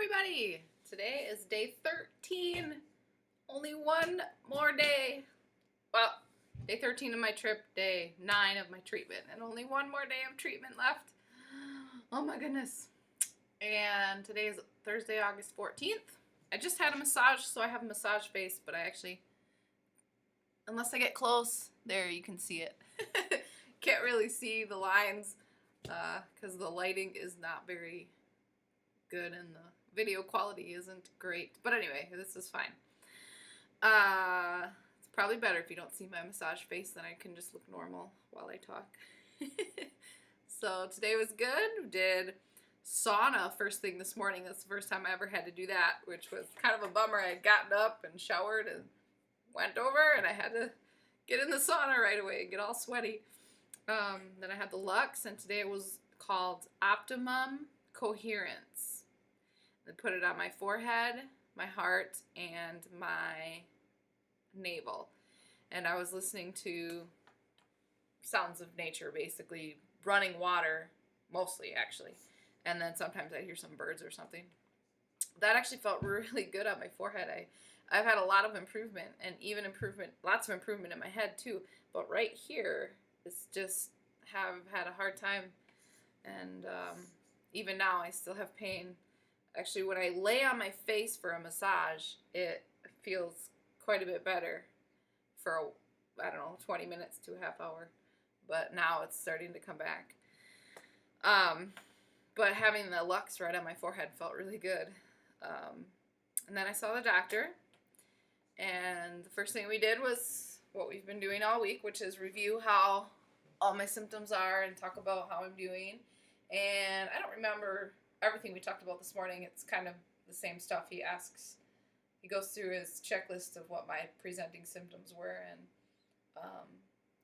everybody! Today is day 13. Only one more day. Well, day 13 of my trip, day 9 of my treatment, and only one more day of treatment left. Oh my goodness. And today is Thursday, August 14th. I just had a massage, so I have a massage face, but I actually, unless I get close, there you can see it. Can't really see the lines because the lighting is not very good and the video quality isn't great. But anyway, this is fine. It's probably better if you don't see my massage face, then I can just look normal while I talk. So today was good. We did sauna first thing this morning. That's the first time I ever had to do that, which was kind of a bummer. I had gotten up and showered and went over, and I had to get in the sauna right away and get all sweaty. Then I had the Lux, and today it was called Optimum Coherence. They put it on my forehead, my heart, and my navel. And I was listening to sounds of nature, basically running water, mostly actually. And then sometimes I hear some birds or something. That actually felt really good on my forehead. I've had a lot of improvement, and even improvement, lots of improvement in my head too. But right here is just have had a hard time, and even now I still have pain. Actually, when I lay on my face for a massage, it feels quite a bit better for, I don't know, 20 minutes to a half hour. But now it's starting to come back. But having the Lux right on my forehead felt really good. And then I saw the doctor. And the first thing we did was what we've been doing all week, which is review how all my symptoms are and talk about how I'm doing. And I don't remember everything we talked about this morning. It's kind of the same stuff. He goes through his checklist of what my presenting symptoms were and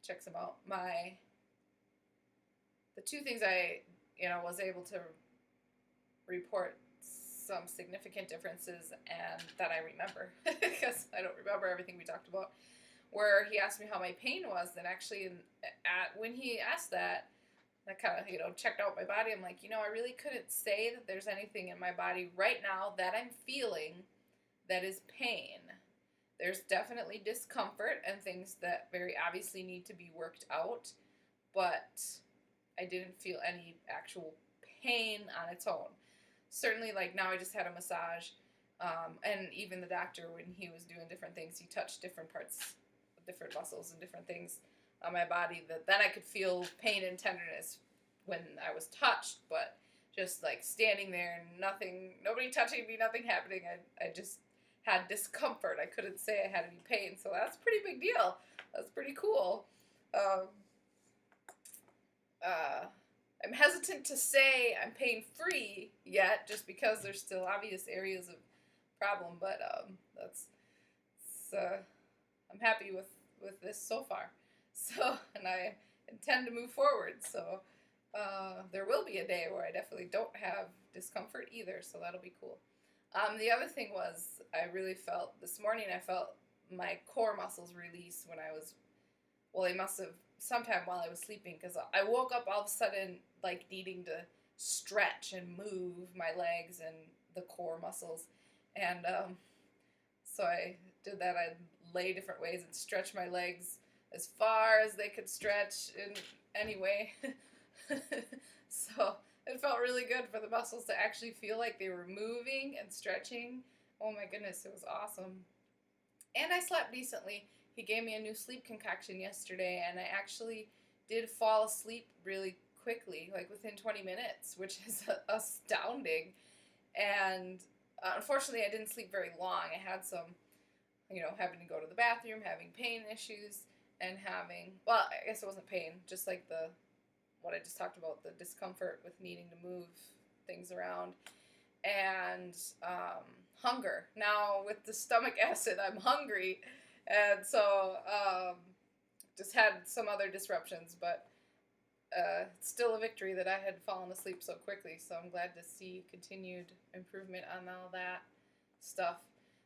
checks them out. The two things I was able to report some significant differences and that I remember, because I don't remember everything we talked about, where he asked me how my pain was, then actually when he asked that, I kind of, checked out my body. I'm like, I really couldn't say that there's anything in my body right now that I'm feeling that is pain. There's definitely discomfort and things that very obviously need to be worked out, but I didn't feel any actual pain on its own. Certainly, like now I just had a massage, and even the doctor, when he was doing different things, he touched different parts, different muscles and different things on my body that then I could feel pain and tenderness when I was touched, but just like standing there and nobody touching me, nothing happening, I just had discomfort. I couldn't say I had any pain, so that's a pretty big deal. That's pretty cool. I'm hesitant to say I'm pain-free yet, just because there's still obvious areas of problem, but I'm happy with this so far. So, and I intend to move forward, so there will be a day where I definitely don't have discomfort either, so that'll be cool. The other thing was, this morning I felt my core muscles release when they must have sometime while I was sleeping, because I woke up all of a sudden like needing to stretch and move my legs and the core muscles, and so I did that. I'd lay different ways and stretch my legs as far as they could stretch in any way. So it felt really good for the muscles to actually feel like they were moving and stretching. Oh my goodness, it was awesome. And I slept decently. He gave me a new sleep concoction yesterday, and I actually did fall asleep really quickly, like within 20 minutes, which is astounding. And unfortunately, I didn't sleep very long. I had some, having to go to the bathroom, having pain issues, and I guess it wasn't pain, just like what I just talked about, the discomfort with needing to move things around, and hunger. Now, with the stomach acid, I'm hungry, and so just had some other disruptions, but it's still a victory that I had fallen asleep so quickly, so I'm glad to see continued improvement on all that stuff.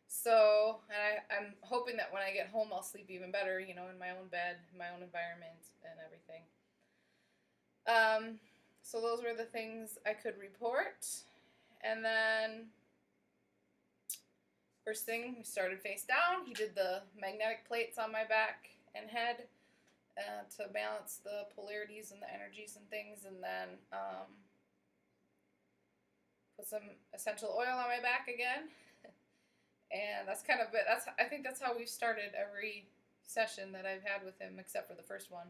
So, and I'm hoping that when I get home I'll sleep even better, in my own bed, in my own environment, and everything. So those were the things I could report. And then First thing, we started face down. He did the magnetic plates on my back and head to balance the polarities and the energies and things, and then put some essential oil on my back again. And that's kind of it. I think that's how we've started every session that I've had with him, except for the first one,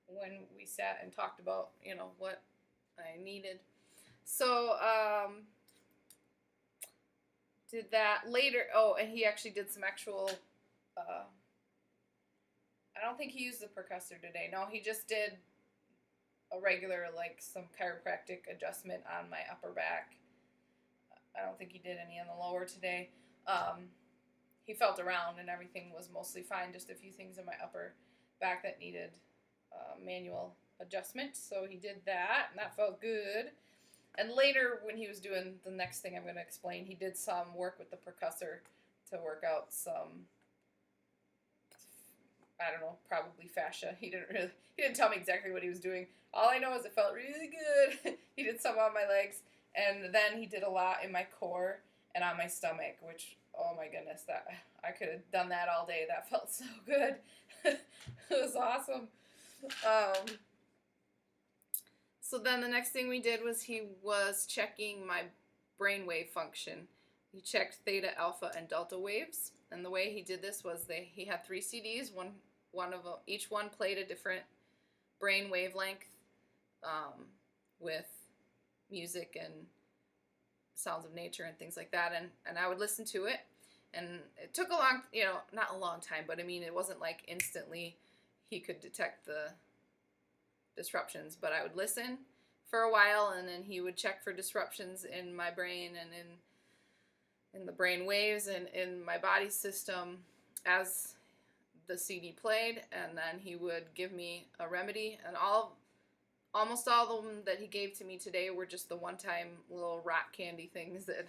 when we sat and talked about, what I needed. So, did that later. Oh, and he actually did some actual, I don't think he used the percussor today. No, he just did a regular, some chiropractic adjustment on my upper back. I don't think he did any on the lower today. He felt around and everything was mostly fine. Just a few things in my upper back that needed manual adjustment. So he did that, and that felt good. And later, when he was doing the next thing I'm going to explain, he did some work with the percussor to work out some, I don't know, probably fascia. He didn't tell me exactly what he was doing. All I know is it felt really good. He did some on my legs, and then he did a lot in my core and on my stomach, which, oh my goodness, that I could have done that all day. That felt so good. It was awesome. So then the next thing we did was he was checking my brainwave function. He checked theta, alpha, and delta waves. And the way he did this was he had 3 CDs. Each one played a different brain wavelength with music and sounds of nature and things like that. And I would listen to it. And it took a long, not a long time, but I mean, it wasn't like instantly he could detect the disruptions, but I would listen for a while, and then he would check for disruptions in my brain and in the brain waves and in my body system as the CD played, and then he would give me a remedy. And almost all of them that he gave to me today were just the one-time little rock candy things that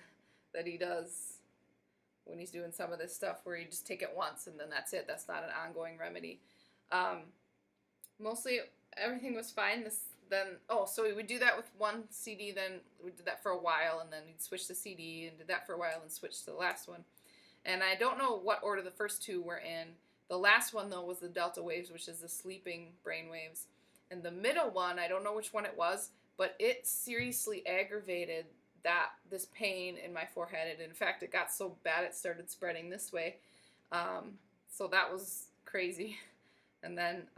he does when he's doing some of this stuff, where you just take it once and then that's it. That's not an ongoing remedy. Mostly everything was fine. So we would do that with one CD, then we did that for a while, and then we'd switch the CD and did that for a while and switch to the last one. And I don't know what order the first 2 were in. The last one, though, was the delta waves, which is the sleeping brain waves. And the middle one, I don't know which one it was, but it seriously aggravated this pain in my forehead. And in fact, it got so bad it started spreading this way. So that was crazy. And then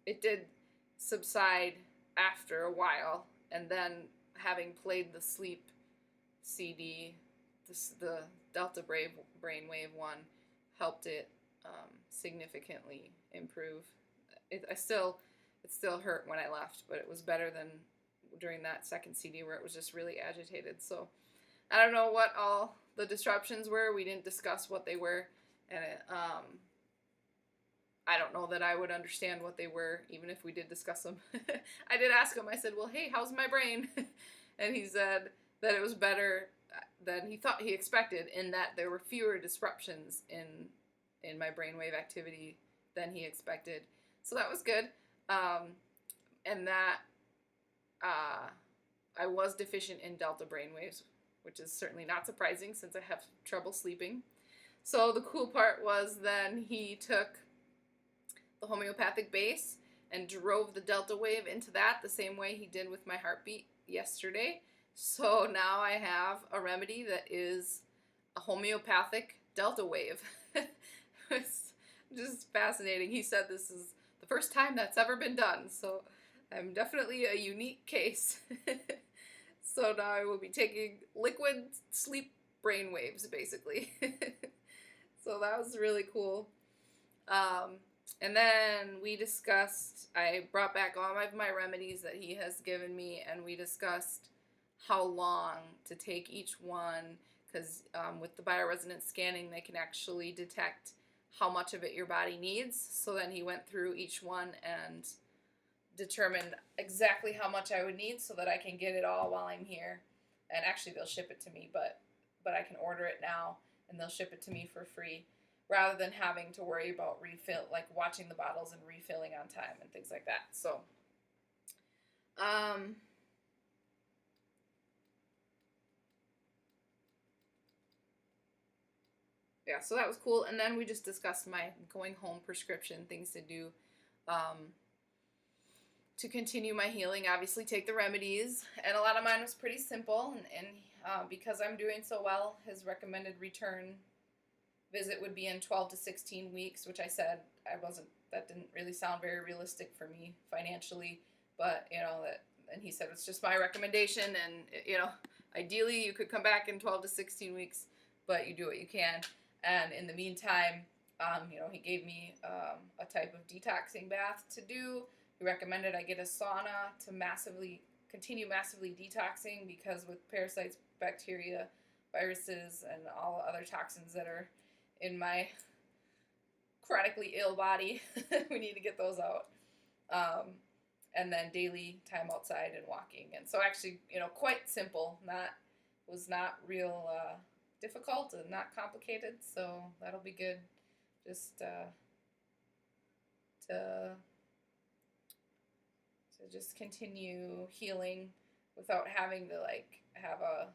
it did subside after a while, and then having played the sleep CD, the delta brainwave one, helped it significantly improve. It still hurt when I left, but it was better than during that second CD where it was just really agitated. So I don't know what all the disruptions were. We didn't discuss what they were, and I don't know that I would understand what they were, even if we did discuss them. I did ask him. I said, well, hey, how's my brain? And he said that it was better than he expected, in that there were fewer disruptions in my brainwave activity than he expected. So that was good. And that I was deficient in delta brainwaves, which is certainly not surprising since I have trouble sleeping. So the cool part was then he took the homeopathic base and drove the delta wave into that the same way he did with my heartbeat yesterday. So now I have a remedy that is a homeopathic delta wave. It's just fascinating. He said this is the first time that's ever been done, so I'm definitely a unique case. So now I will be taking liquid sleep brain waves, basically. So that was really cool. And then I brought back all of my remedies that he has given me, and we discussed how long to take each one, because with the bioresonance scanning, they can actually detect how much of it your body needs. So then he went through each one and determined exactly how much I would need so that I can get it all while I'm here. And actually, they'll ship it to me, but I can order it now, and they'll ship it to me for free, rather than having to worry about watching the bottles and refilling on time and things like that. So, yeah, so that was cool. And then we just discussed my going home prescription, things to do to continue my healing. Obviously, take the remedies. And a lot of mine was pretty simple. And because I'm doing so well, his recommended return visit would be in 12 to 16 weeks, which I said that didn't really sound very realistic for me financially. But, and he said it's just my recommendation. And, ideally you could come back in 12 to 16 weeks, but you do what you can. And in the meantime, he gave me a type of detoxing bath to do. He recommended I get a sauna to continue massively detoxing, because with parasites, bacteria, viruses, and all other toxins that are in my chronically ill body, we need to get those out. And then daily time outside and walking. And so actually, quite simple. Was not real difficult and not complicated. So that'll be good. Just to just continue healing without having to have a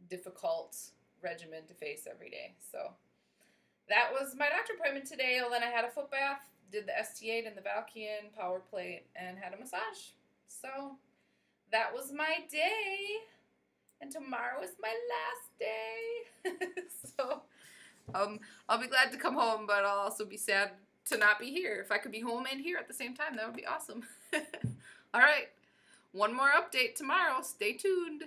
difficult regimen to face every day. So that was my doctor appointment today. Well, then I had a foot bath, did the ST8 and the Valkian power plate, and had a massage. So that was my day. And tomorrow is my last day. So I'll be glad to come home, but I'll also be sad to not be here. If I could be home and here at the same time, that would be awesome. All right. One more update tomorrow. Stay tuned.